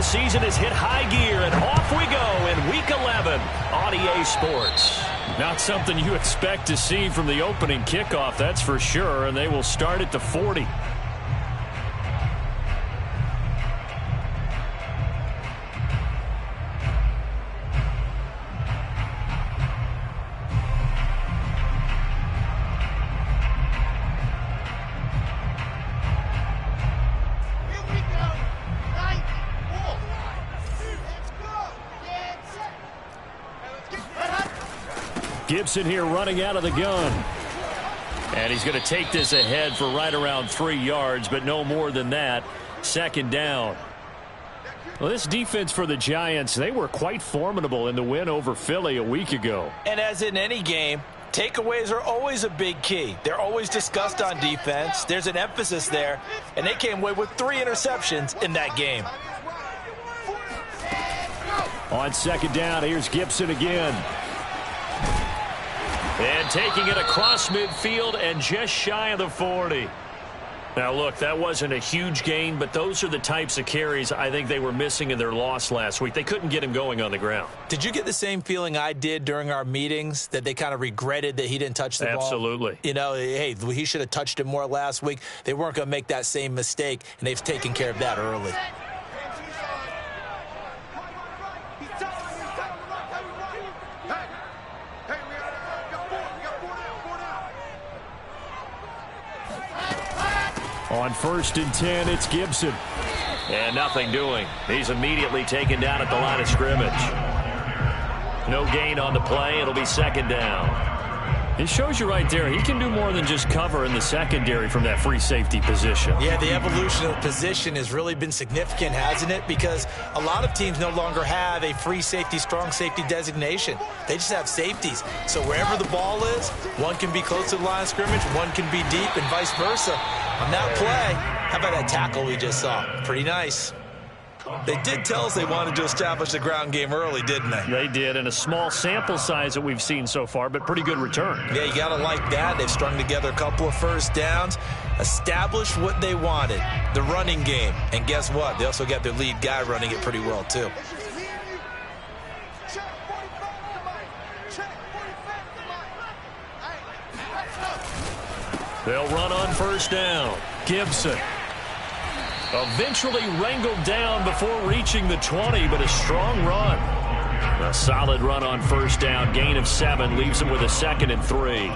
season has hit high gear, and off we go in Week 11 on EA Sports. Not something you expect to see from the opening kickoff, that's for sure, and they will start at the 40. Gibson here running out of the gun. And he's going to take this ahead for right around 3 yards, but no more than that. Second down. Well, this defense for the Giants, they were quite formidable in the win over Philly a week ago. And as in any game, takeaways are always a big key. They're always discussed on defense. There's an emphasis there, and they came away with 3 interceptions in that game. On second down, here's Gibson again. And taking it across midfield and just shy of the 40. Now, look, that wasn't a huge gain, but those are the types of carries I think they were missing in their loss last week. They couldn't get him going on the ground. Did you get the same feeling I did during our meetings, that they kind of regretted that he didn't touch the ball? Absolutely. You know, hey, he should have touched it more last week. They weren't going to make that same mistake, and they've taken care of that early. On 1st and 10, it's Gibson. And nothing doing. He's immediately taken down at the line of scrimmage. No gain on the play. It'll be second down. It shows you right there, he can do more than just cover in the secondary from that free safety position. Yeah, the evolution of the position has really been significant, hasn't it? Because a lot of teams no longer have a free safety, strong safety designation. They just have safeties. So wherever the ball is, one can be close to the line of scrimmage, one can be deep, and vice versa. On that play, how about that tackle we just saw? Pretty nice. They did tell us they wanted to establish the ground game early, didn't they? They did, and a small sample size that we've seen so far, but pretty good return. Yeah, you got to like that. They've strung together a couple of first downs, established what they wanted, the running game. And guess what? They also got their lead guy running it pretty well, too. They'll run on first down. Gibson. Eventually wrangled down before reaching the 20, but a strong run. A solid run on first down. Gain of 7 leaves him with a 2nd and 3.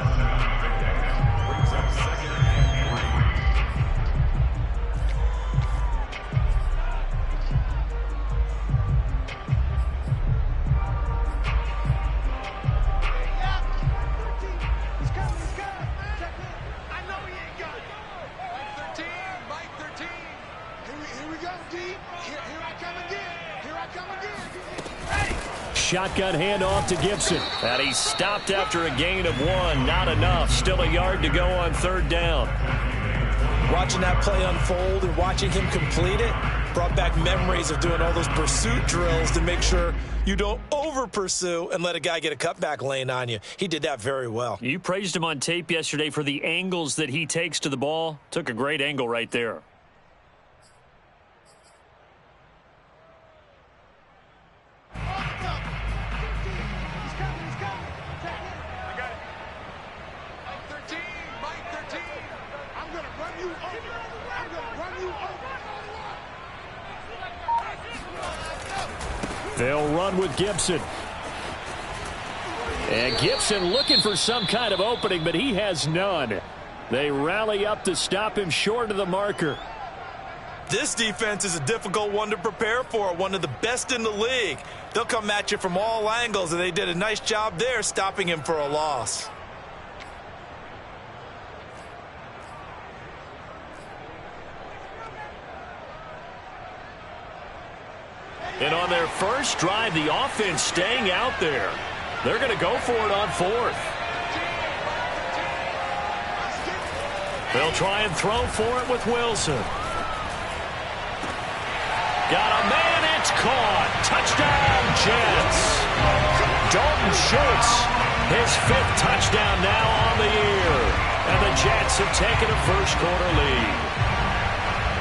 Shotgun handoff to Gibson. And he stopped after a gain of 1. Not enough. Still a yard to go on third down. Watching that play unfold and watching him complete it brought back memories of doing all those pursuit drills to make sure you don't over-pursue and let a guy get a cutback lane on you. He did that very well. You praised him on tape yesterday for the angles that he takes to the ball. Took a great angle right there. They'll run with Gibson. And Gibson looking for some kind of opening, but he has none. They rally up to stop him short of the marker. This defense is a difficult one to prepare for, one of the best in the league. They'll come at you from all angles, and they did a nice job there stopping him for a loss. And on their first drive, the offense staying out there. They're going to go for it on 4th. They'll try and throw for it with Wilson. Got a man, it's caught. Touchdown, Jets. Dalton Schultz, his 5th touchdown now on the year. And the Jets have taken a first quarter lead.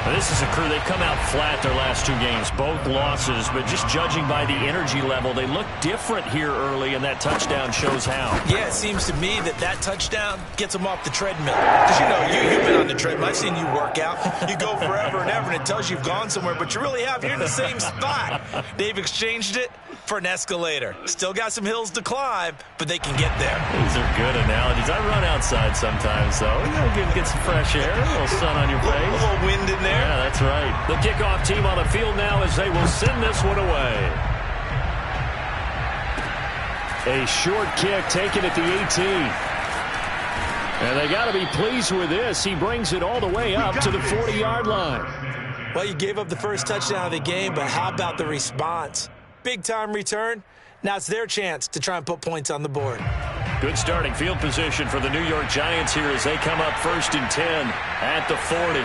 This is a crew, they've come out flat their last 2 games, both losses, but just judging by the energy level, they look different here early, and that touchdown shows how. Yeah, it seems to me that touchdown gets them off the treadmill. Because, you've been on the treadmill. I've seen you work out. You go forever and ever, and it tells you you've gone somewhere, but you really have. You're in the same spot. They've exchanged it for an escalator. Still got some hills to climb, but they can get there. These are good analogies. I run outside sometimes, though. You gotta get some fresh air, a little sun on your face. A little wind in there. Yeah, that's right. The kickoff team on the field now as they will send this one away. A short kick taken at the 18. And they got to be pleased with this. He brings it all the way up to the 40-yard line. Well, you gave up the first touchdown of the game, but how about the response? Big-time return. Now it's their chance to try and put points on the board. Good starting field position for the New York Giants here as they come up 1st and 10 at the 40.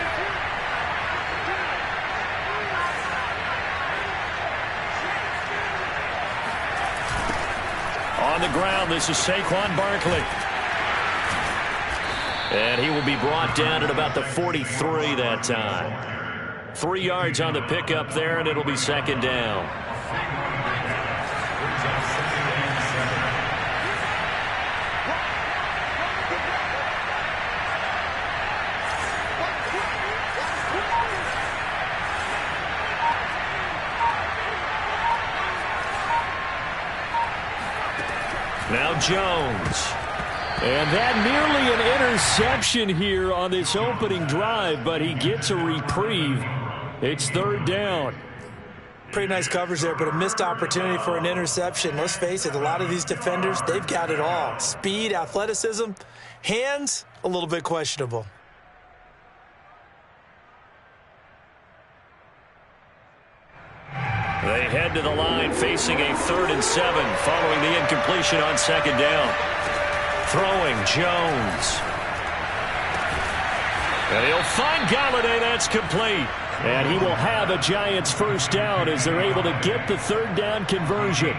On the ground, this is Saquon Barkley. And he will be brought down at about the 43 that time. 3 yards on the pickup there, and it'll be 2nd down. Now Jones. And that nearly an interception here on this opening drive, but he gets a reprieve. It's 3rd down. Pretty nice coverage there, but a missed opportunity for an interception. Let's face it, a lot of these defenders, they've got it all. Speed, athleticism, hands, a little bit questionable. They head to the line facing a 3rd and 7 following the incompletion on 2nd down. Throwing Jones. And he'll find Galladay. That's complete. And he will have a Giants 1st down as they're able to get the 3rd down conversion.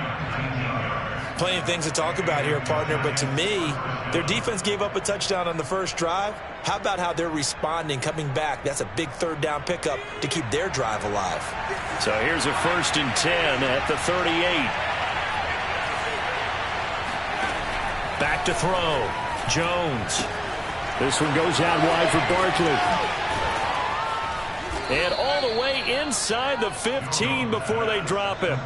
Plenty of things to talk about here, partner, but to me, their defense gave up a touchdown on the first drive. How about how they're responding, coming back? That's a big 3rd down pickup to keep their drive alive. So here's a 1st and 10 at the 38. Back to throw. Jones. This one goes out wide for Barkley. And all the way inside the 15 before they drop him.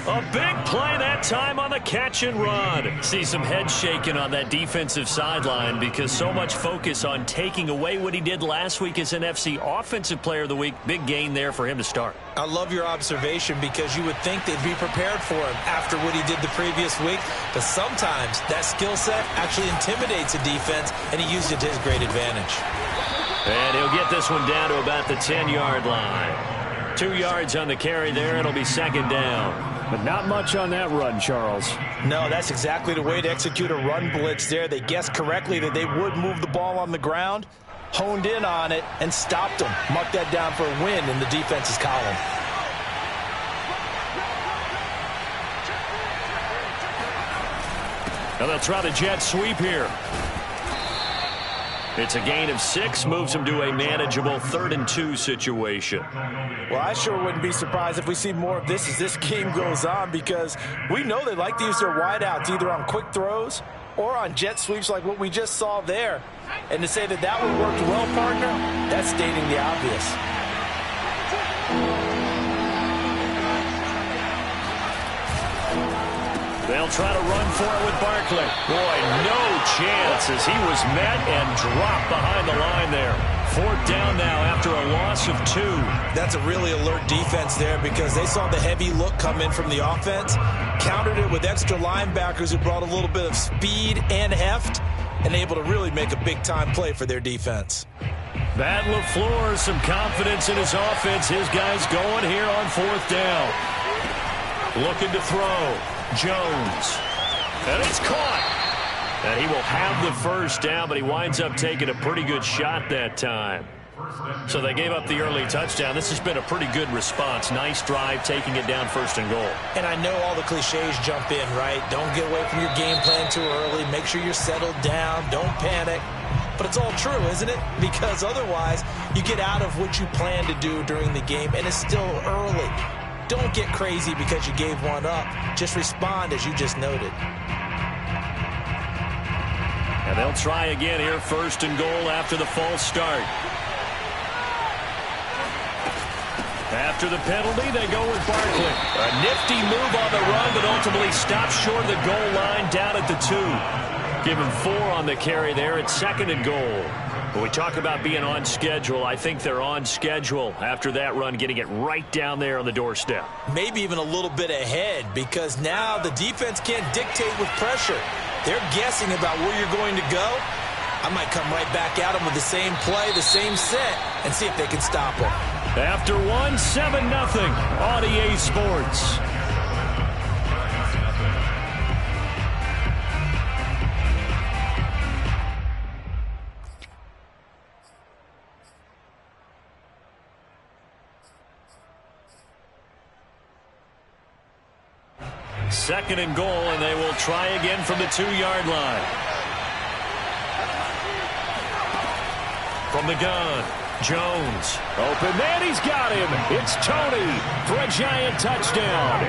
A big play that time on the catch and run. See some head shaking on that defensive sideline because so much focus on taking away what he did last week as NFC Offensive Player of the Week. Big gain there for him to start. I love your observation because you would think they'd be prepared for him after what he did the previous week. But sometimes that skill set actually intimidates a defense, and he used it to his great advantage. And he'll get this one down to about the 10-yard line. 2 yards on the carry there. It'll be 2nd down. But not much on that run, Charles. No, that's exactly the way to execute a run blitz there. They guessed correctly that they would move the ball on the ground, honed in on it, and stopped them. Mark that down for a win in the defense's column. Now they'll try the jet sweep here. It's a gain of 6, moves them to a manageable 3rd and 2 situation. Well, I sure wouldn't be surprised if we see more of this as this game goes on because we know they like to use their wideouts either on quick throws or on jet sweeps like what we just saw there. And to say that that one worked well, partner, that's stating the obvious. They'll try to run for it with Barkley. Boy, no chance as he was met and dropped behind the line there. 4th down now after a loss of 2. That's a really alert defense there because they saw the heavy look come in from the offense, countered it with extra linebackers who brought a little bit of speed and heft, and able to really make a big-time play for their defense. Matt LaFleur, some confidence in his offense. His guys going here on 4th down. Looking to throw. Jones. And it's caught. And he will have the 1st down, but he winds up taking a pretty good shot that time. So they gave up the early touchdown. This has been a pretty good response. Nice drive, taking it down 1st and goal. And I know all the cliches jump in, right? Don't get away from your game plan too early. Make sure you're settled down. Don't panic. But it's all true, isn't it? Because otherwise, you get out of what you plan to do during the game, and it's still early. Don't get crazy because you gave one up. Just respond as you just noted. And they'll try again here, 1st and goal after the false start. After the penalty, they go with Barkley. A nifty move on the run, but ultimately stops short of the goal line down at the 2. Give him 4 on the carry there at 2nd and goal. When we talk about being on schedule, I think they're on schedule after that run, getting it right down there on the doorstep. Maybe even a little bit ahead, because now the defense can't dictate with pressure. They're guessing about where you're going to go. I might come right back at them with the same play, the same set, and see if they can stop them. After 1, 7-0 on EA Sports. Second and goal, and they will try again from the 2-yard line. From the gun, Jones. Open man, he's got him. It's Tony for a Giant touchdown.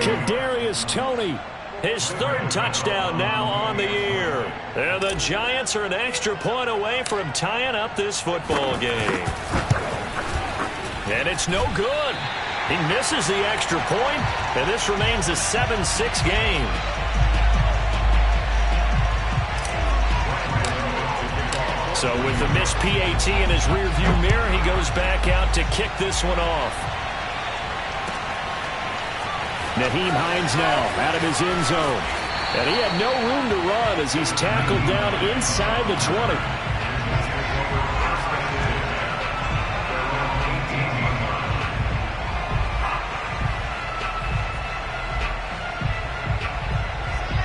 Kadarius Toney, his 3rd touchdown now on the year. And the Giants are an extra point away from tying up this football game. And it's no good. He misses the extra point, and this remains a 7-6 game. So with the missed PAT in his rearview mirror, he goes back out to kick this one off. Nyheim Hines now out of his end zone. And he had no room to run as he's tackled down inside the 20.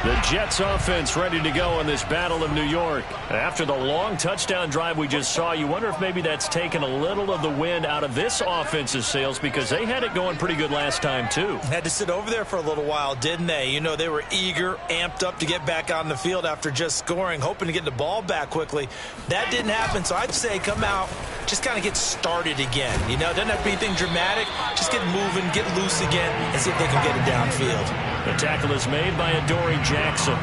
The Jets offense ready to go in this Battle of New York. After the long touchdown drive we just saw, you wonder if maybe that's taken a little of the wind out of this offense's sails, because they had it going pretty good last time too. Had to sit over there for a little while, didn't they? You know, they were eager, amped up to get back on the field after just scoring, hoping to get the ball back quickly. That didn't happen, so I'd say come out, just kind of get started again. You know, doesn't have to be anything dramatic. Just get moving, get loose again, and see if they can get it downfield. The tackle is made by Adoree Jackson.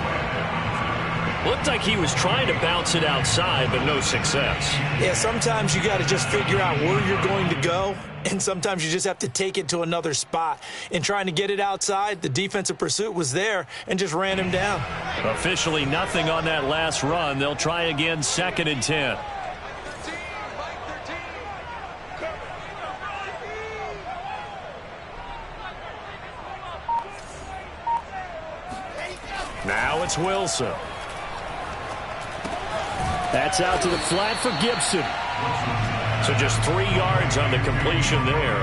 Looked like he was trying to bounce it outside, but no success. Yeah, sometimes you got to just figure out where you're going to go, and sometimes you just have to take it to another spot. In trying to get it outside, the defensive pursuit was there and just ran him down. Officially nothing on that last run. They'll try again, 2nd and 10. Now it's Wilson. That's out to the flat for Gibson. So just 3 yards on the completion there.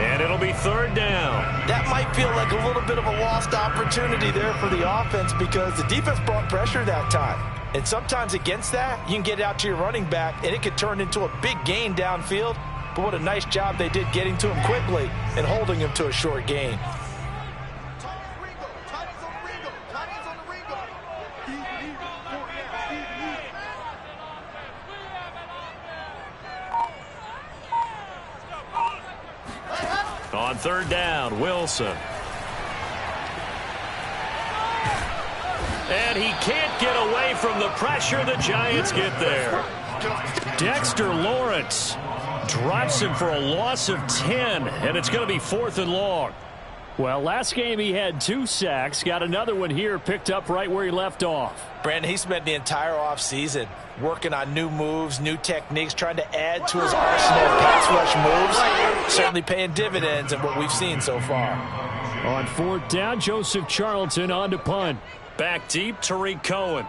And it'll be 3rd down. That might feel like a little bit of a lost opportunity there for the offense, because the defense brought pressure that time. And sometimes against that, you can get it out to your running back, and it could turn into a big gain downfield. But what a nice job they did getting to him quickly and holding him to a short gain. On 3rd down, Wilson. And he can't get away from the pressure. The Giants get there. Dexter Lawrence drops him for a loss of 10, and it's going to be 4th and long. Well, last game he had 2 sacks. Got another one here, picked up right where he left off. Brandon, he spent the entire offseason working on new moves, new techniques, trying to add to his arsenal of pass rush moves. Certainly paying dividends in what we've seen so far. On 4th down, Joseph Charlton on to punt. Back deep, Tariq Cohen.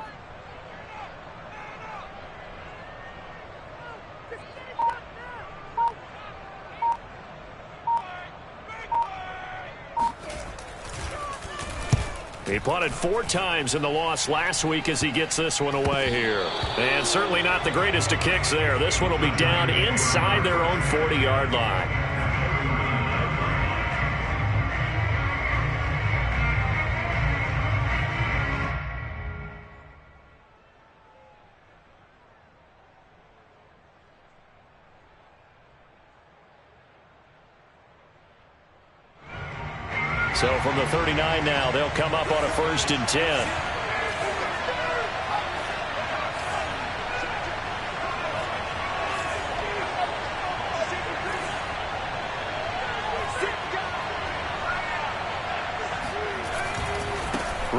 He punted 4 times in the loss last week as he gets this one away here. And certainly not the greatest of kicks there. This one will be down inside their own 40-yard line. So from the 39 now, they'll come up on a 1st and 10.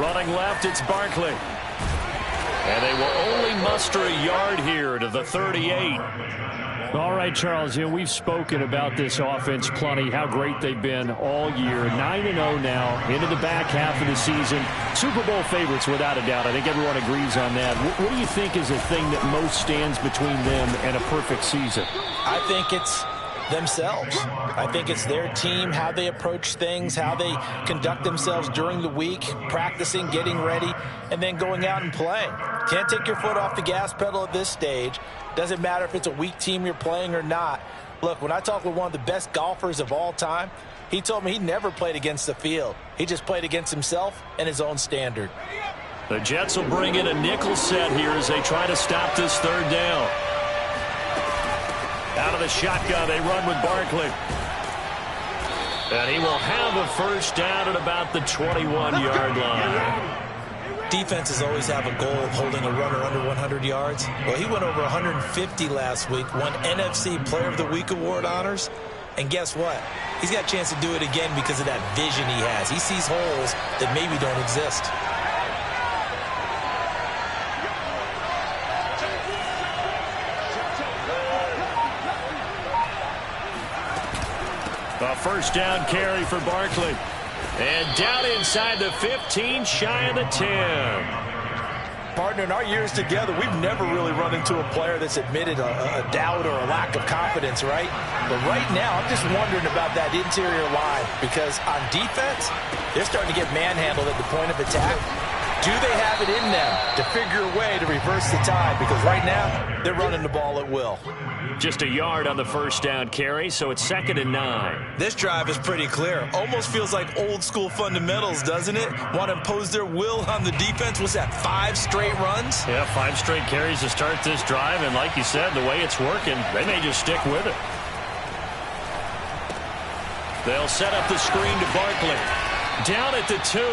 Running left, it's Barkley. And they will only muster a yard here to the 38. All right, Charles, we've spoken about this offense plenty, how great they've been all year. 9-0 now, into the back half of the season. Super Bowl favorites, without a doubt. I think everyone agrees on that. What do you think is the thing that most stands between them and a perfect season? I think it's themselves. I think it's their team, how they approach things, how they conduct themselves during the week, practicing, getting ready, and then going out and playing. Can't take your foot off the gas pedal at this stage. Doesn't matter if it's a weak team you're playing or not. Look, when I talk with one of the best golfers of all time, he told me he never played against the field. He just played against himself and his own standard. The Jets will bring in a nickel set here as they try to stop this 3rd down. Out of the shotgun, they run with Barkley. And he will have a 1st down at about the 21-yard line. Defenses always have a goal of holding a runner under 100 yards. Well, he went over 150 last week, won NFC Player of the Week award honors. And guess what? He's got a chance to do it again because of that vision he has. He sees holes that maybe don't exist. A 1st down carry for Barkley. And down inside the 15, shy of the 10. Partner, in our years together, we've never really run into a player that's admitted a doubt or a lack of confidence, right? But right now, I'm just wondering about that interior line because on defense, they're starting to get manhandled at the point of attack. Do they have it in them to figure a way to reverse the tide? Because right now, they're running the ball at will. Just a yard on the 1st down carry, so it's 2nd and 9. This drive is pretty clear. Almost feels like old school fundamentals, doesn't it? Want to impose their will on the defense. What's that, 5 straight runs? Yeah, 5 straight carries to start this drive, and like you said, the way it's working, they may just stick with it. They'll set up the screen to Barkley. Down at the 2.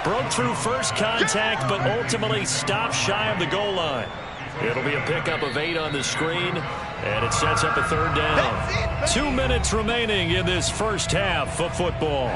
Broke through first contact, but ultimately stopped shy of the goal line. It'll be a pickup of 8 on the screen, and it sets up a 3rd down. 2 minutes remaining in this first half of football.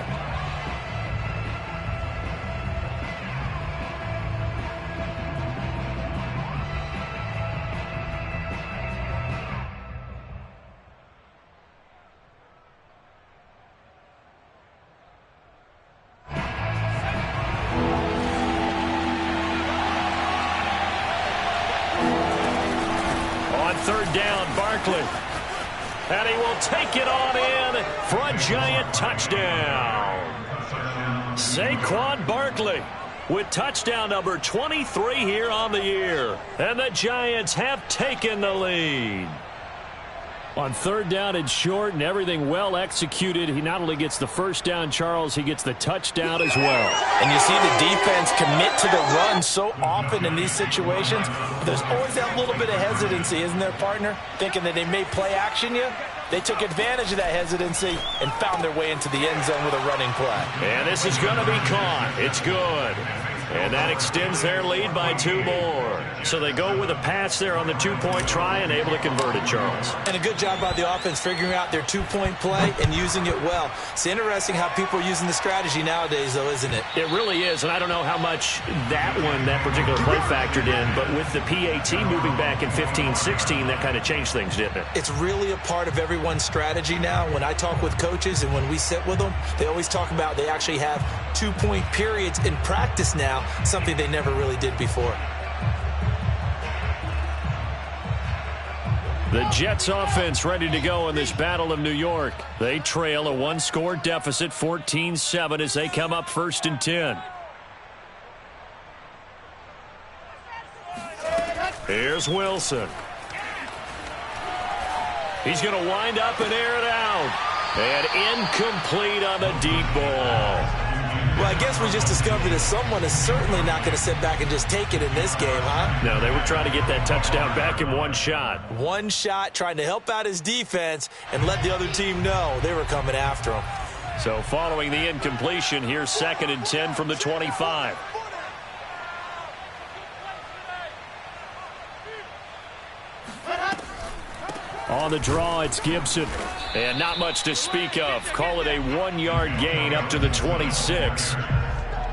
And he will take it on in for a giant touchdown. Saquon Barkley with touchdown number 23 here on the year. And the Giants have taken the lead. On 3rd down and short and everything well executed, he not only gets the 1st down, Charles, he gets the touchdown as well. And you see the defense commit to the run so often in these situations. There's always that little bit of hesitancy, isn't there, partner? Thinking that they may play action you. They took advantage of that hesitancy and found their way into the end zone with a running play. And this is going to be caught. It's good. And that extends their lead by 2 more. So they go with a pass there on the 2-point try and able to convert it, Charles. And a good job by the offense figuring out their 2-point play and using it well. It's interesting how people are using the strategy nowadays, though, isn't it? It really is, and I don't know how much that particular play factored in, but with the PAT moving back in 15-16, that kind of changed things, didn't it? It's really a part of everyone's strategy now. When I talk with coaches and when we sit with them, they always talk about they actually have 2-point periods in practice now, something they never really did before. The Jets offense ready to go in this Battle of New York. They trail a 1-score deficit, 14-7, as they come up 1st and 10. Here's Wilson. He's going to wind up and air it out. And incomplete on the deep ball. Well, I guess we just discovered that someone is certainly not going to sit back and just take it in this game, huh? No, they were trying to get that touchdown back in one shot. One shot, trying to help out his defense and let the other team know they were coming after him. So following the incompletion, here's 2nd and 10 from the 25. On the draw, it's Gibson. And not much to speak of. Call it a 1-yard gain up to the 26.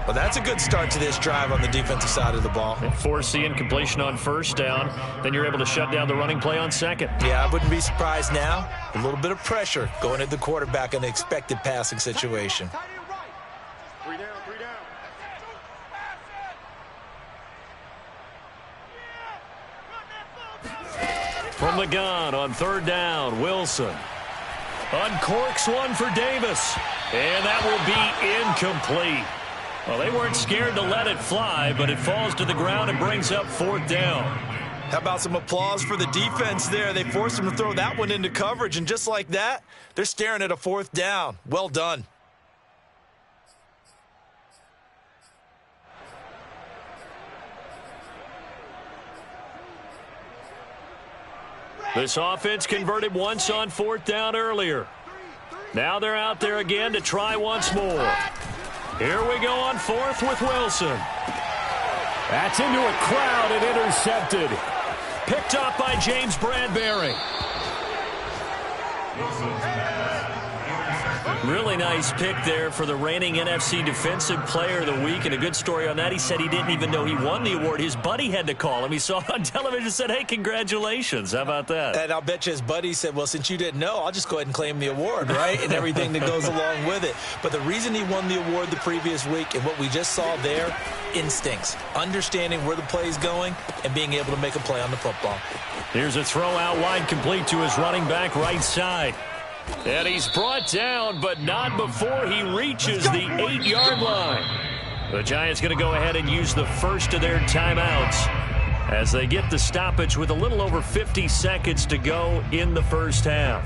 Well, that's a good start to this drive on the defensive side of the ball. Force the incompletion on 1st down. Then you're able to shut down the running play on 2nd. Yeah, I wouldn't be surprised now. A little bit of pressure going at the quarterback in an expected passing situation. From the gun on 3rd down, Wilson uncorks one for Davis. And that will be incomplete. Well, they weren't scared to let it fly, but it falls to the ground and brings up 4th down. How about some applause for the defense there? They forced them to throw that one into coverage, and just like that, they're staring at a 4th down. Well done. This offense converted once on 4th down earlier. Now they're out there again to try once more. Here we go on 4th with Wilson. That's into a crowd and intercepted. Picked up by James Bradbury. Really nice pick there for the reigning NFC Defensive Player of the Week. And a good story on that. He said he didn't even know he won the award. His buddy had to call him. He saw it on television and said, hey, congratulations. How about that? And I'll bet you his buddy said, well, since you didn't know, I'll just go ahead and claim the award, right? And everything that goes along with it. But the reason he won the award the previous week and what we just saw there, instincts, understanding where the play is going and being able to make a play on the football. Here's a throw out wide complete to his running back right side. And he's brought down, but not before he reaches the 8-yard line. The Giants going to go ahead and use the first of their timeouts as they get the stoppage with a little over 50 seconds to go in the first half.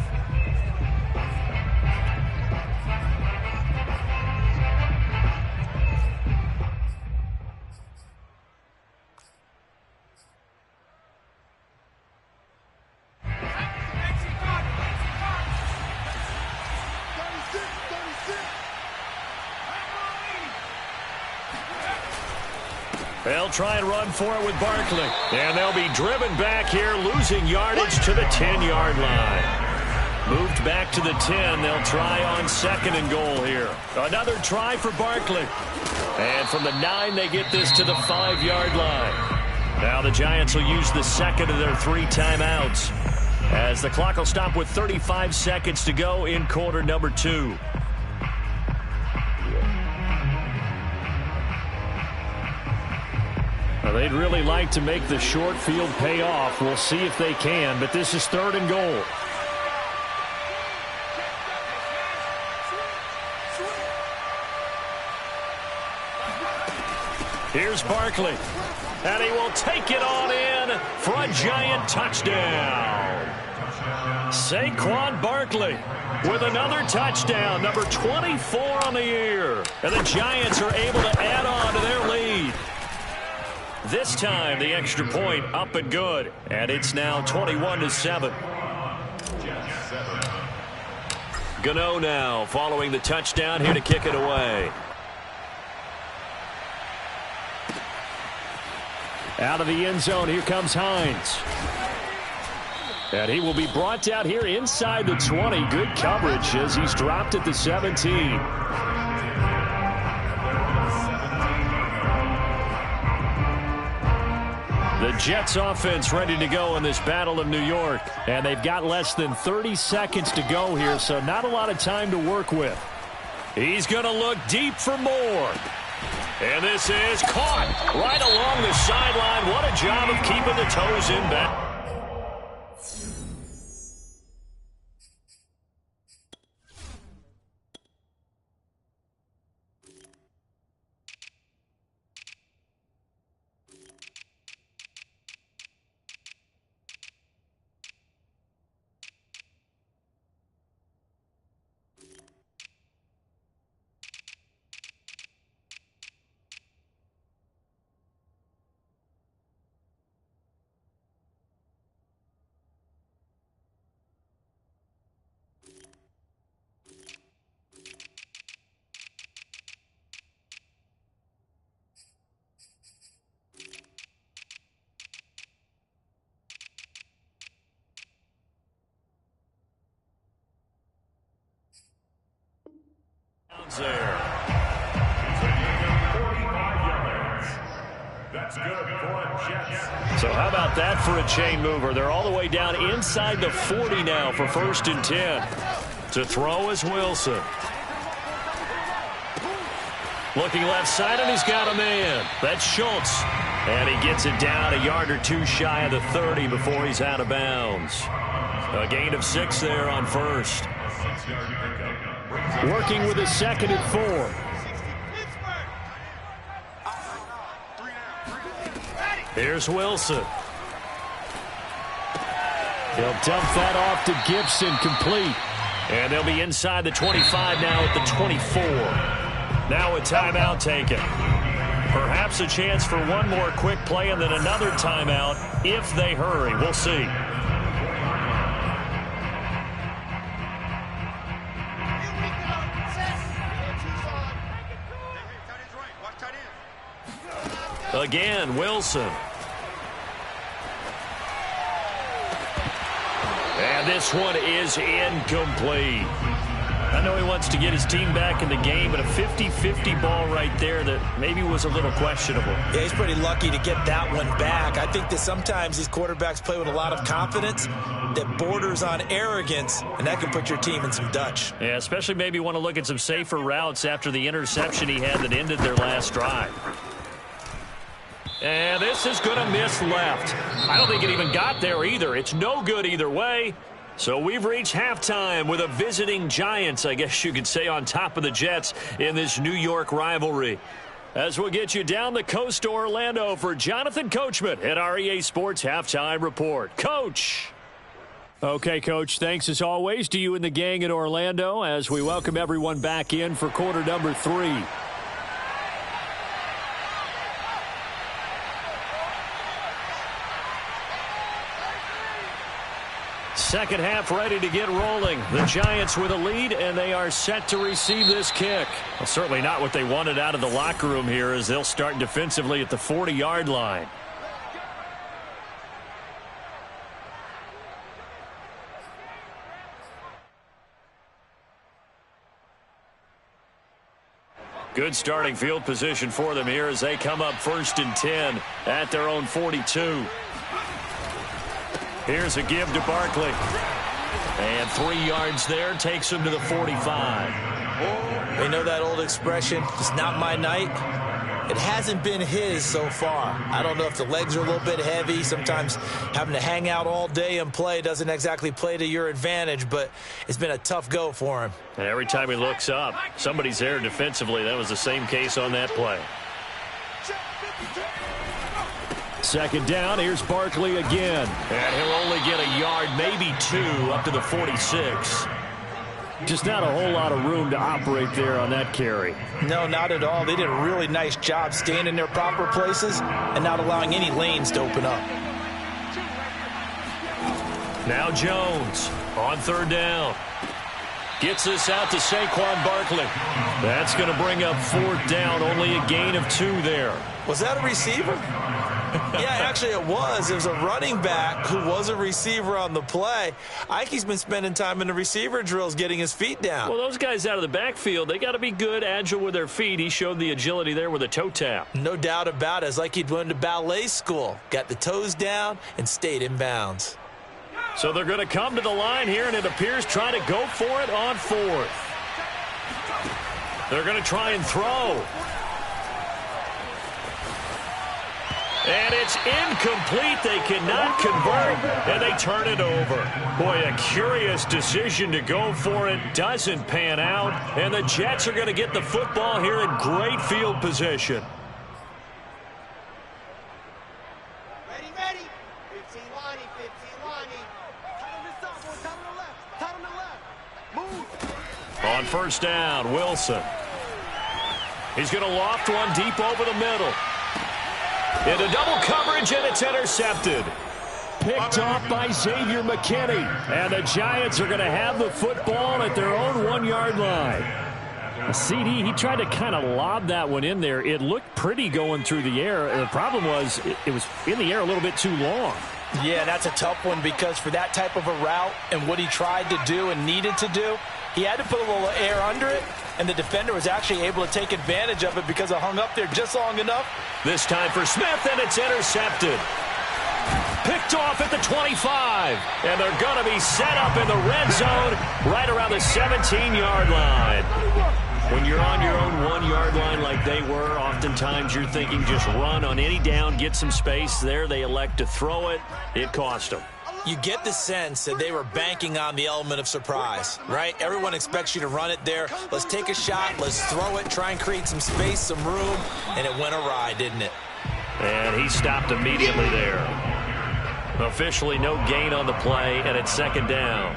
They'll try and run for it with Barkley. And they'll be driven back here, losing yardage to the 10-yard line. Moved back to the 10. They'll try on 2nd and goal here. Another try for Barkley. And from the 9, they get this to the 5-yard line. Now the Giants will use the 2nd of their 3 timeouts as the clock will stop with 35 seconds to go in quarter number 2. They'd really like to make the short field pay off. We'll see if they can, but this is 3rd and goal. Here's Barkley, and he will take it on in for a Giant touchdown. Saquon Barkley with another touchdown, number 24 on the year. And the Giants are able to add on to their lead. This time, the extra point up and good. And it's now 21-7. Gano now following the touchdown here to kick it away. Out of the end zone, here comes Hines. And he will be brought down here inside the 20. Good coverage as he's dropped at the 17. The Jets offense ready to go in this Battle of New York. And they've got less than 30 seconds to go here, so not a lot of time to work with. He's going to look deep for more. And this is caught right along the sideline. What a job of keeping the toes in back. yards there. That's good for Jets. So how about that for a chain mover? They're all the way down inside the 40 now for 1st and 10. To throw is Wilson. Looking left side, and he's got a man. That's Schultz. And he gets it down a yard or two shy of the 30 before he's out of bounds. A gain of 6 there on 1st. Working with a 2nd and 4. Here's Wilson. He'll dump that off to Gibson, complete. And they'll be inside the 25 now at the 24. Now a timeout taken. Perhaps a chance for one more quick play and then another timeout if they hurry. We'll see. Again, Wilson. And this one is incomplete. I know he wants to get his team back in the game, but a 50-50 ball right there that maybe was a little questionable. Yeah, he's pretty lucky to get that one back. I think that sometimes these quarterbacks play with a lot of confidence that borders on arrogance, and that can put your team in some Dutch. Yeah, especially maybe want to look at some safer routes after the interception he had that ended their last drive. And this is going to miss left. I don't think it even got there either. It's no good either way. So we've reached halftime with a visiting Giants, I guess you could say, on top of the Jets in this New York rivalry. As we'll get you down the coast to Orlando for Jonathan Coachman at our EA Sports Halftime Report. Coach. Okay, Coach, thanks as always to you and the gang in Orlando as we welcome everyone back in for quarter number 3. Second half ready to get rolling. The Giants with a lead, and they are set to receive this kick. Well, certainly not what they wanted out of the locker room here as they'll start defensively at the 40-yard line. Good starting field position for them here as they come up 1st and 10 at their own 42. Here's a give to Barkley. And 3 yards there takes him to the 45. They know that old expression, it's not my night. It hasn't been his so far. I don't know if the legs are a little bit heavy. Sometimes having to hang out all day and play doesn't exactly play to your advantage, but it's been a tough go for him. And every time he looks up, somebody's there defensively. That was the same case on that play. Second down, here's Barkley again. And he'll only get a yard, maybe 2, up to the 46. Just not a whole lot of room to operate there on that carry. No, not at all. They did a really nice job staying in their proper places and not allowing any lanes to open up. Now Jones on 3rd down. Gets this out to Saquon Barkley. That's going to bring up 4th down. Only a gain of 2 there. Was that a receiver? Yeah, actually it was. It was a running back who was a receiver on the play. Ike's been spending time in the receiver drills getting his feet down. Well, those guys out of the backfield, they got to be good, agile with their feet. He showed the agility there with a toe tap. No doubt about it. It's like he'd went to ballet school. Got the toes down and stayed in bounds. So they're going to come to the line here, and it appears try to go for it on 4th. They're going to try and throw. And it's incomplete. They cannot convert, and they turn it over. Boy, a curious decision to go for it. Doesn't pan out, and the Jets are going to get the football here in great field position. Ready. 15 lining. Tight on the left. Move. On 1st down, Wilson. He's going to loft one deep over the middle. Into double coverage, and it's intercepted. Picked off by Xavier McKinney. And the Giants are going to have the football at their own 1-yard line. CD, he tried to kind of lob that one in there. It looked pretty going through the air. The problem was it was in the air a little bit too long. Yeah, that's a tough one because for that type of a route and what he tried to do and needed to do, He had to put a little air under it, and the defender was actually able to take advantage of it because it hung up there just long enough. This time for Smith, and it's intercepted. Picked off at the 25, and they're going to be set up in the red zone right around the 17-yard line. When you're on your own 1-yard line like they were, oftentimes you're thinking just run on any down, get some space. There they elect to throw it. It cost them. You get the sense that they were banking on the element of surprise, right? Everyone expects you to run it there. Let's take a shot. Let's throw it, try and create some space, some room, and it went awry, didn't it? And he stopped immediately there. Officially no gain on the play, and it's second down.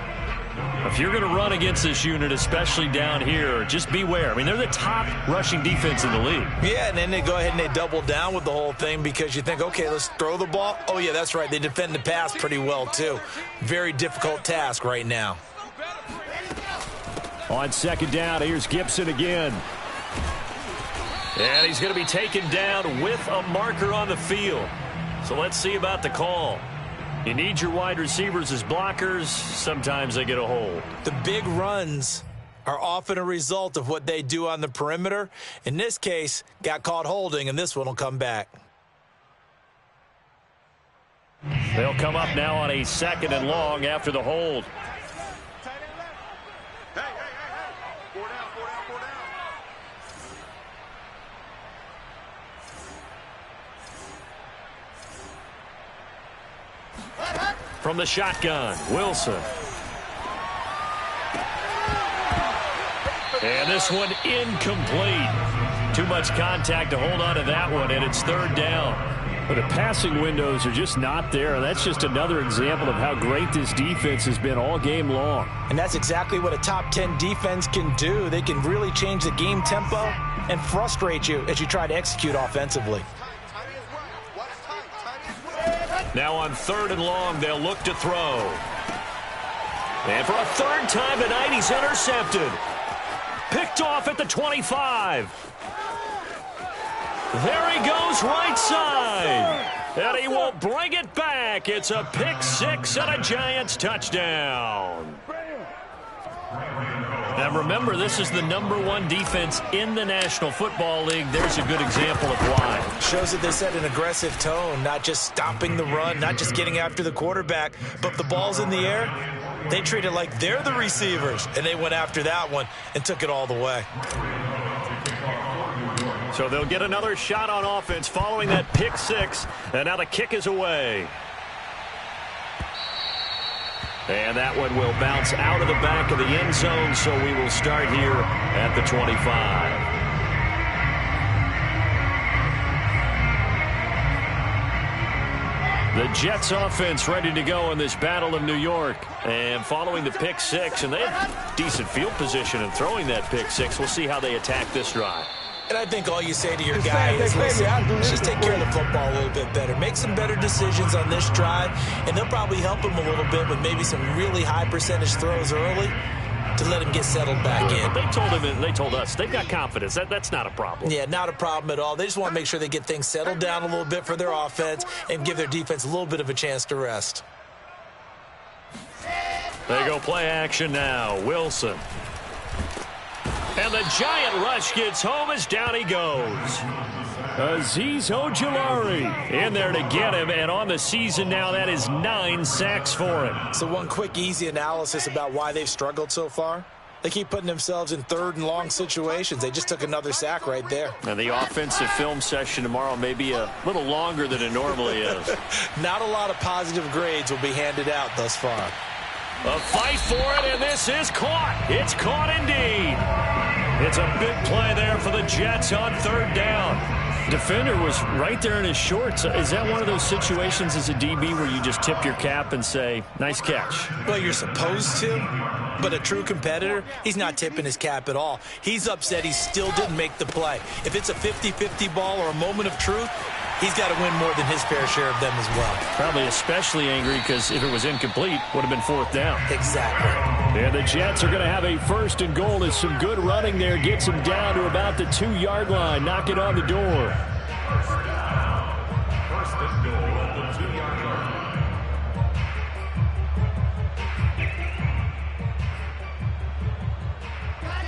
If you're going to run against this unit, especially down here, just beware. I mean, they're the top rushing defense in the league. Yeah, and then they go ahead and they double down with the whole thing because you think, okay, let's throw the ball. Oh, yeah, that's right. They defend the pass pretty well, too. Very difficult task right now. On second down, here's Gibson again. And he's going to be taken down with a marker on the field. So let's see about the call. You need your wide receivers as blockers. Sometimes they get a hold. The big runs are often a result of what they do on the perimeter. In this case, got caught holding, and this one will come back. They'll come up now on a 2nd and long after the hold. From the shotgun, Wilson. And this one incomplete. Too much contact to hold on to that one, and it's 3rd down. But the passing windows are just not there. And that's just another example of how great this defense has been all game long. And that's exactly what a top 10 defense can do. They can really change the game tempo and frustrate you as you try to execute offensively. Now on 3rd and long, they'll look to throw. And for a 3rd time tonight, he's intercepted. Picked off at the 25. There he goes right side. And he will bring it back. It's a pick 6 and a Giants touchdown. Now remember, this is the #1 defense in the National Football League. There's a good example of why. Shows that they set an aggressive tone, not just stopping the run, not just getting after the quarterback, but if the ball's in the air, they treat it like they're the receivers, and they went after that one and took it all the way. So they'll get another shot on offense following that pick 6, and now the kick is away. And that one will bounce out of the back of the end zone, so we will start here at the 25. The Jets offense ready to go in this Battle of New York. And following the pick 6, and they have decent field position in throwing that pick 6. We'll see how they attack this drive. And I think all you say to your guy is, listen, just take care of the football a little bit better. Make some better decisions on this drive, and they'll probably help him a little bit with maybe some really high percentage throws early to let him get settled back in. They told him, and they told us, they've got confidence. That's not a problem. Yeah, not a problem at all. They just want to make sure they get things settled down a little bit for their offense and give their defense a little bit of a chance to rest. They go play action now. Wilson. And the giant rush gets home as down he goes. Azeez Ojulari in there to get him, and on the season now, that is 9 sacks for him. So one quick, easy analysis about why they've struggled so far. They keep putting themselves in 3rd and long situations. They just took another sack right there. And the offensive film session tomorrow may be a little longer than it normally is. Not a lot of positive grades will be handed out thus far. A fight for it, and this is caught. It's caught indeed. It's a big play there for the Jets on 3rd down. Defender was right there in his shorts. Is that one of those situations as a DB where you just tip your cap and say, nice catch? Well, you're supposed to, but a true competitor, he's not tipping his cap at all. He's upset he still didn't make the play. If it's a 50-50 ball or a moment of truth, he's got to win more than his fair share of them as well. Probably especially angry because if it was incomplete, would have been 4th down. Exactly. And the Jets are going to have a 1st and goal as some good running there gets them down to about the 2-yard line. Knock it on the door. 1st and goal at the 2-yard line.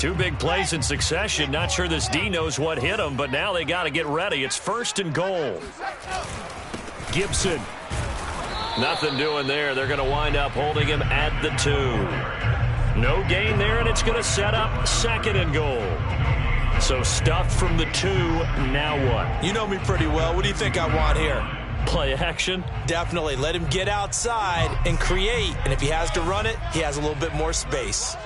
Two big plays in succession. Not sure this D knows what hit him, but now they got to get ready. It's 1st and goal. Gibson. Nothing doing there. They're going to wind up holding him at the 2. No gain there, and it's going to set up 2nd and goal. So stuffed from the 2. Now what? You know me pretty well. What do you think I want here? Play action? Definitely. Let him get outside and create. And if he has to run it, he has a little bit more space.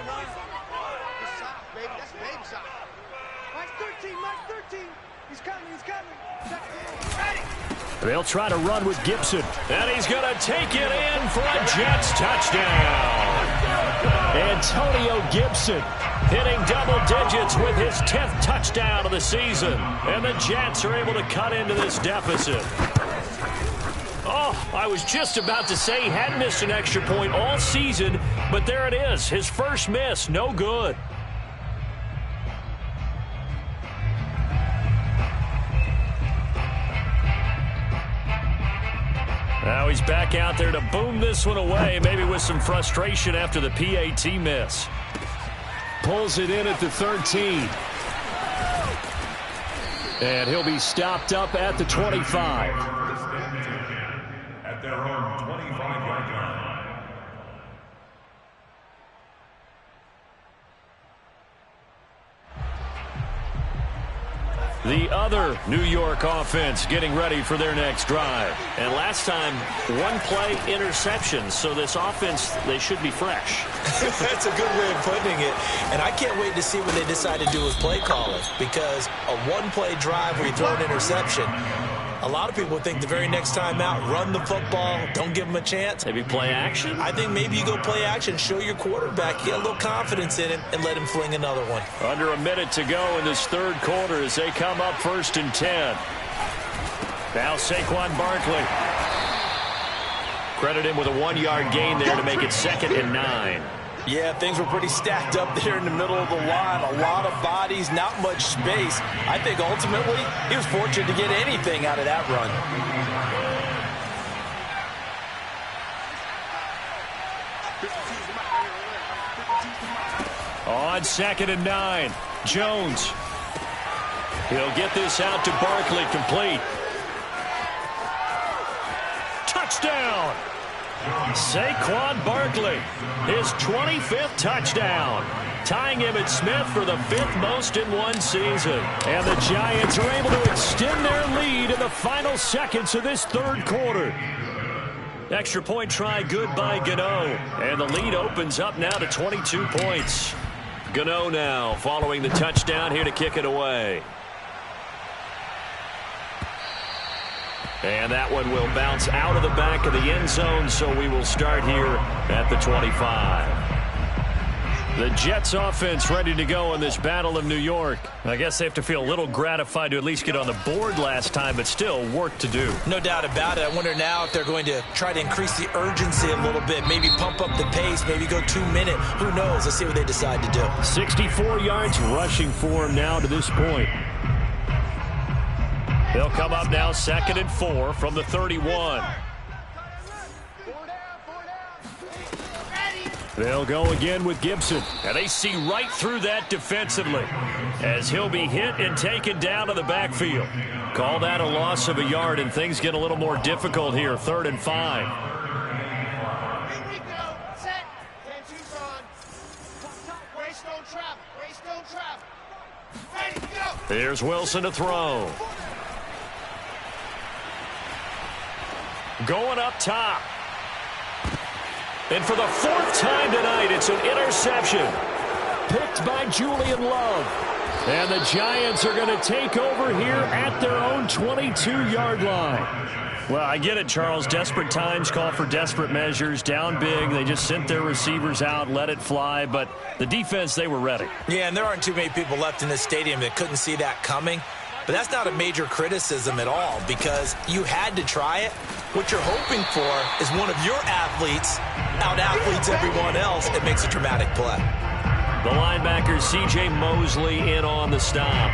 They'll try to run with Gibson. And he's going to take it in for a Jets touchdown. Antonio Gibson hitting double digits with his 10th touchdown of the season. And the Jets are able to cut into this deficit. Oh, I was just about to say he hadn't missed an extra point all season, but there it is. His first miss, no good. Now he's back out there to boom this one away, maybe with some frustration after the PAT miss. Pulls it in at the 13. And he'll be stopped up at the 25. At their own 25-yard line. The other New York offense getting ready for their next drive. And last time, 1-play interception. So this offense, they should be fresh. That's a good way of putting it. And I can't wait to see what they decide to do with play calling. Because a 1-play drive where you throw an interception, a lot of people think the very next time out, run the football, don't give them a chance. Maybe play action? I think maybe you go play action, show your quarterback, get a little confidence in him, and let him fling another one. Under a minute to go in this 3rd quarter as they come up 1st and 10. Now Saquon Barkley. Credit him with a 1-yard gain there to make it 2nd and 9. Yeah, things were pretty stacked up there in the middle of the line. A lot of bodies, not much space. I think ultimately he was fortunate to get anything out of that run. On 2nd and 9, Jones. He'll get this out to Barkley, complete. Touchdown! Saquon Barkley, his 25th touchdown, tying him at Smith for the 5th most in one season. And the Giants are able to extend their lead in the final seconds of this 3rd quarter. Extra point try good by Gano, and the lead opens up now to 22 points. Gano now following the touchdown here to kick it away. And that one will bounce out of the back of the end zone, so we will start here at the 25. The Jets offense ready to go in this Battle of New York. I guess they have to feel a little gratified to at least get on the board last time, but still work to do. No doubt about it. I wonder now if they're going to try to increase the urgency a little bit, maybe pump up the pace, maybe go 2-minute. Who knows? Let's see what they decide to do. 64 yards rushing for him now to this point. They'll come up now 2nd and 4 from the 31. They'll go again with Gibson. And they see right through that defensively as he'll be hit and taken down to the backfield. Call that a loss of a yard, and things get a little more difficult here. 3rd and 5. Here we go. Set. 10-2 run. Race, don't trap. Race, don't trap. Ready, go. Here's Wilson to throw. Going up top. And for the 4th time tonight, it's an interception. Picked by Julian Love. And the Giants are going to take over here at their own 22-yard line. Well, I get it, Charles. Desperate times call for desperate measures. Down big. They just sent their receivers out, let it fly. But the defense, they were ready. Yeah, and there aren't too many people left in this stadium that couldn't see that coming. But that's not a major criticism at all, because you had to try it. What you're hoping for is one of your athletes out-athletes everyone else and makes a dramatic play. The linebacker, C.J. Mosley, in on the stop.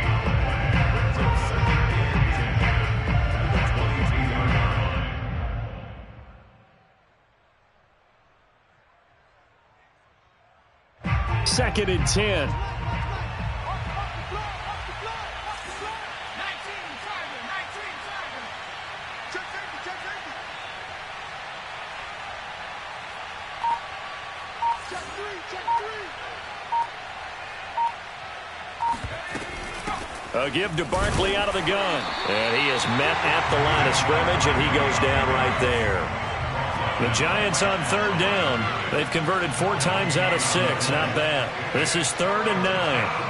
Second and 10. A give to Barkley out of the gun. And he is met at the line of scrimmage, and he goes down right there. The Giants on third down. They've converted 4 times out of 6. Not bad. This is 3rd and 9.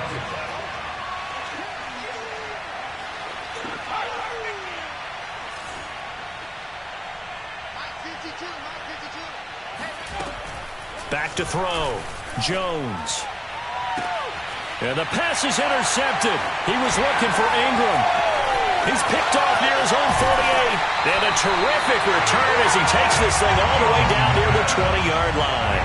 Back to throw. Jones. And the pass is intercepted. He was looking for Ingram. He's picked off near his own 48. And a terrific return as he takes this thing all the way down near the 20-yard line.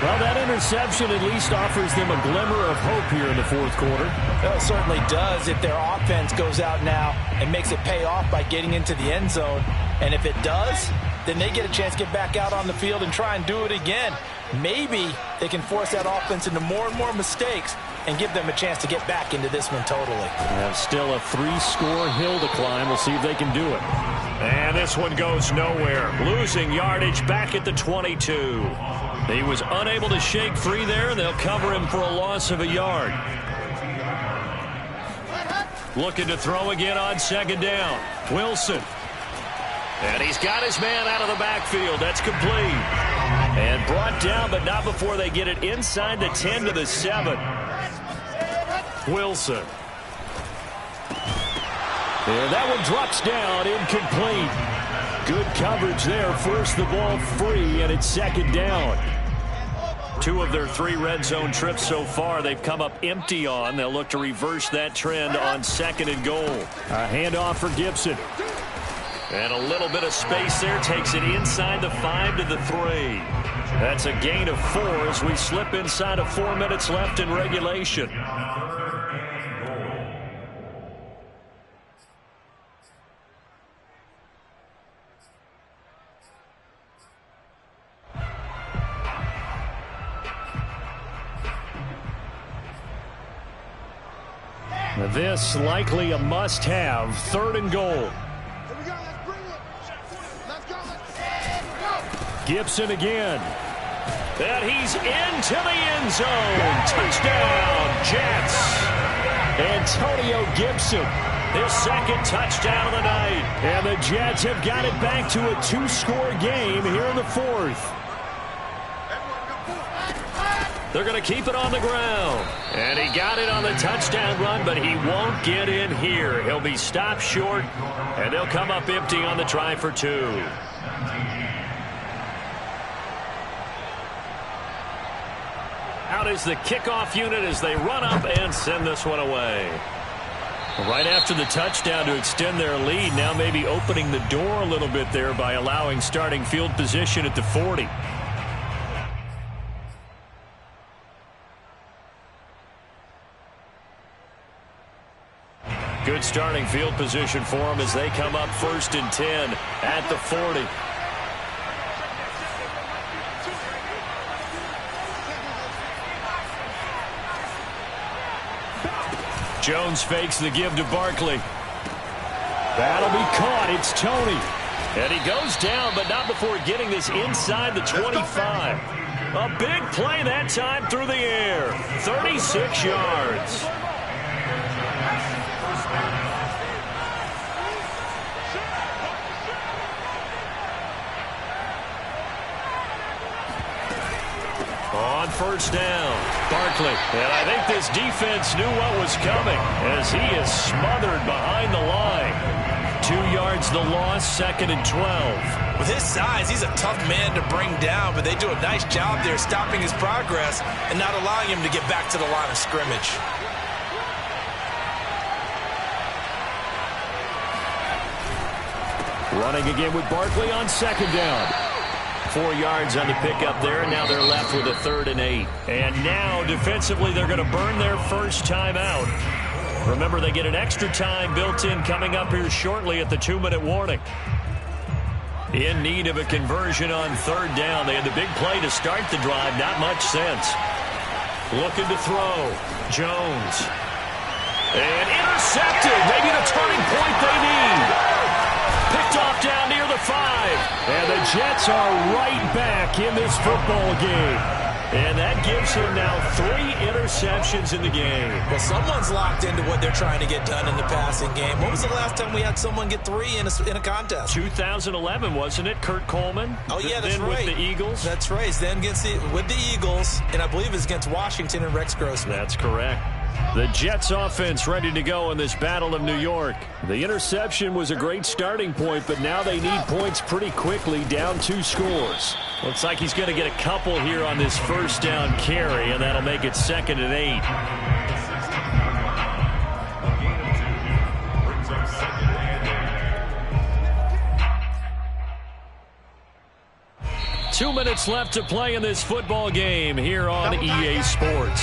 Well, that interception at least offers them a glimmer of hope here in the 4th quarter. Well, it certainly does if their offense goes out now and makes it pay off by getting into the end zone. And if it does, then they get a chance to get back out on the field and try and do it again. Maybe they can force that offense into more and more mistakes and give them a chance to get back into this one totally. Have still a 3-score hill to climb. We'll see if they can do it. And this one goes nowhere. Losing yardage back at the 22. He was unable to shake free there. They'll cover him for a loss of a yard. Looking to throw again on 2nd down. Wilson. And he's got his man out of the backfield. That's complete. And brought down, but not before they get it inside the 10 to the 7. Wilson. And that one drops down, incomplete. Good coverage there. Forced the ball free, and it's 2nd down. 2 of their 3 red zone trips so far they've come up empty on. They'll look to reverse that trend on 2nd and goal. A handoff for Gibson. And a little bit of space there. Takes it inside the 5 to the 3. That's a gain of 4 as we slip inside of 4 minutes left in regulation. This likely a must-have. 3rd and goal. Gibson again. And he's into the end zone. Touchdown, Jets. Antonio Gibson, his 2nd touchdown of the night. And the Jets have got it back to a 2-score game here in the 4th. They're going to keep it on the ground. And he got it on the touchdown run, but he won't get in here. He'll be stopped short, and they'll come up empty on the try for 2. Out is the kickoff unit as they run up and send this one away. Right after the touchdown to extend their lead, now maybe opening the door a little bit there by allowing starting field position at the 40. Good starting field position for them as they come up 1st and 10 at the 40. Jones fakes the give to Barkley. That'll be caught. It's Tony. And he goes down, but not before getting this inside the 25. A big play that time through the air. 36 yards. On 1st down, Barkley. And I think this defense knew what was coming as he is smothered behind the line. 2 yards the loss, 2nd and 12. With his size, he's a tough man to bring down, but they do a nice job there stopping his progress and not allowing him to get back to the line of scrimmage. Running again with Barkley on 2nd down. 4 yards on the pickup there, and now they're left with a 3rd and 8. And now, defensively, they're going to burn their first time out. Remember, they get an extra time built in coming up here shortly at the 2-minute warning. In need of a conversion on 3rd down. They had the big play to start the drive. Not much sense. Looking to throw. Jones. And intercepted. Maybe the turning point they need. Picked off down near the 5. And the Jets are right back in this football game. And that gives him now 3 interceptions in the game. Well, someone's locked into what they're trying to get done in the passing game. When was the last time we had someone get 3 in a contest? 2011, wasn't it? Kurt Coleman? Oh, yeah, that's then right. with the Eagles? That's right. Then with the Eagles, and I believe it's against Washington and Rex Grossman. That's correct. The Jets offense ready to go in this Battle of New York. The interception was a great starting point, but now they need points pretty quickly, down 2 scores. Looks like he's going to get a couple here on this first down carry, and that'll make it 2nd and 8. Two minutes left to play in this football game here on EA Sports.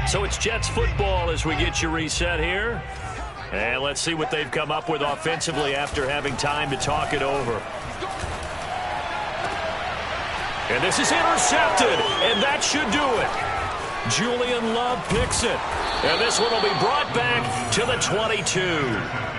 So it's Jets football as we get you reset here. And let's see what they've come up with offensively after having time to talk it over. And this is intercepted, and that should do it. Julian Love picks it. And this one will be brought back to the 22.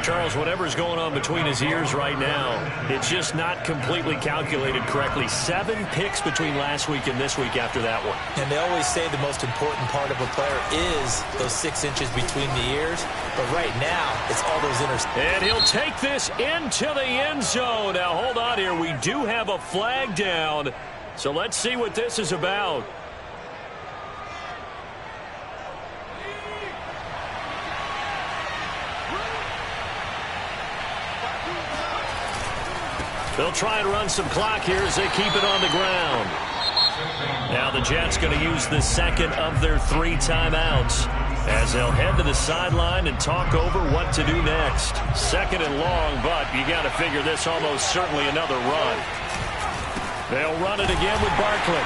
Charles, whatever's going on between his ears right now, it's just not completely calculated correctly. 7 picks between last week and this week after that one. And they always say the most important part of a player is those 6 inches between the ears. But right now, it's all those interceptions. And he'll take this into the end zone. Now, hold on here. We do have a flag down. So let's see what this is about. They'll try and run some clock here as they keep it on the ground. Now the Jets going to use the second of their 3 timeouts as they'll head to the sideline and talk over what to do next. 2nd and long, but you got to figure this almost certainly another run. They'll run it again with Barkley.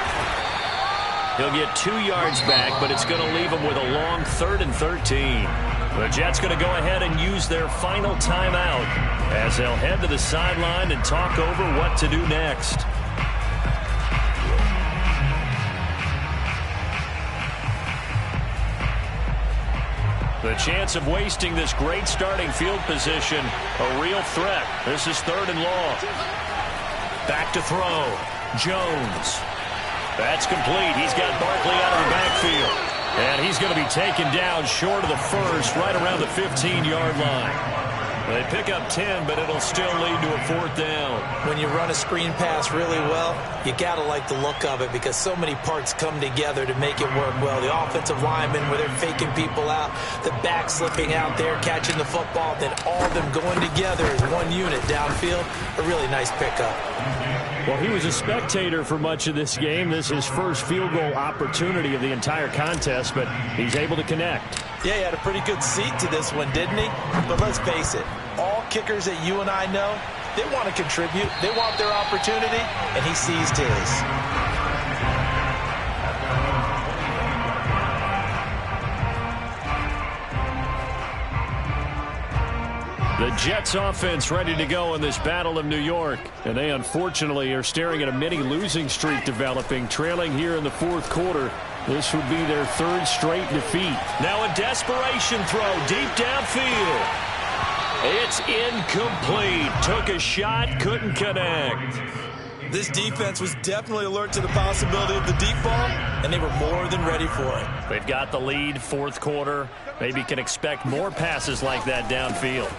He'll get 2 yards back, but it's going to leave him with a long 3rd and 13. The Jets going to go ahead and use their final timeout as they'll head to the sideline and talk over what to do next. The chance of wasting this great starting field position, a real threat. This is 3rd and long. Back to throw. Jones. That's complete. He's got Barkley out of the backfield. And he's going to be taken down short of the first, right around the 15-yard line. They pick up 10, but it'll still lead to a 4th down. When you run a screen pass really well, you got to like the look of it because so many parts come together to make it work well. The offensive linemen, where they're faking people out, the back slipping out there, catching the football, then all of them going together as one unit downfield. A really nice pickup. Well, he was a spectator for much of this game. This is his first field goal opportunity of the entire contest, but he's able to connect. Yeah, he had a pretty good seat to this one, didn't he? But let's face it, all kickers that you and I know, they want to contribute. They want their opportunity, and he seized his. The Jets offense ready to go in this Battle of New York. And they unfortunately are staring at a mini losing streak developing, trailing here in the 4th quarter. This would be their 3rd straight defeat. Now a desperation throw deep downfield. It's incomplete. Took a shot, couldn't connect. This defense was definitely alert to the possibility of the deep ball, and they were more than ready for it. They've got the lead, 4th quarter. Maybe can expect more passes like that downfield.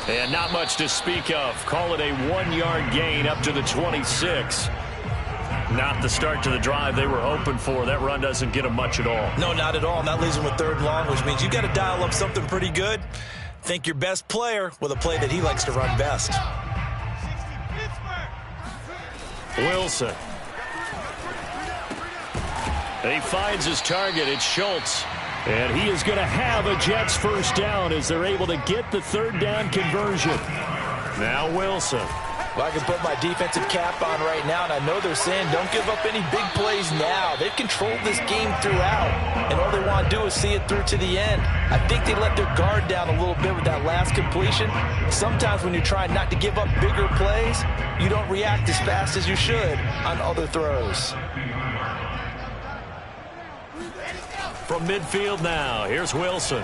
And not much to speak of. Call it a 1-yard gain up to the 26. Not the start to the drive they were hoping for. That run doesn't get them much at all. No, not at all. And that leaves them with 3rd and long, which means you got to dial up something pretty good. Think your best player with a play that he likes to run best. Wilson. He finds his target. It's Schultz. And he is going to have a Jets first down as they're able to get the 3rd down conversion. Now Wilson. Well, I can put my defensive cap on right now, and I know they're saying don't give up any big plays now. They've controlled this game throughout, and all they want to do is see it through to the end. I think they let their guard down a little bit with that last completion. Sometimes when you're trying not to give up bigger plays, you don't react as fast as you should on other throws. From midfield now, here's Wilson.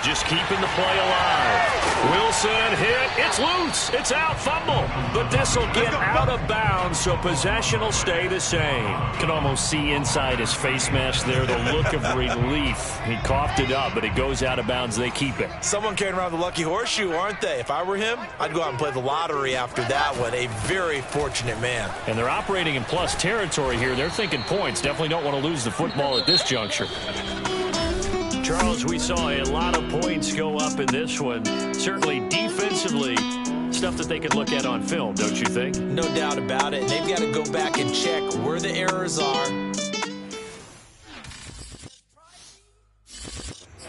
just keeping the play alive. Wilson hit. It's loose. It's out. Fumble. But this will get out of bounds, so possession will stay the same. Can almost see inside his face mask there the look of relief. He coughed it up, but it goes out of bounds. They keep it. Someone carrying around the lucky horseshoe, aren't they? If I were him, I'd go out and play the lottery after that one. A very fortunate man. And they're operating in plus territory here. They're thinking points. Definitely don't want to lose the football at this juncture. Charles, we saw a lot of points go up in this one. Certainly defensively, stuff that they could look at on film, don't you think? No doubt about it. They've got to go back and check where the errors are,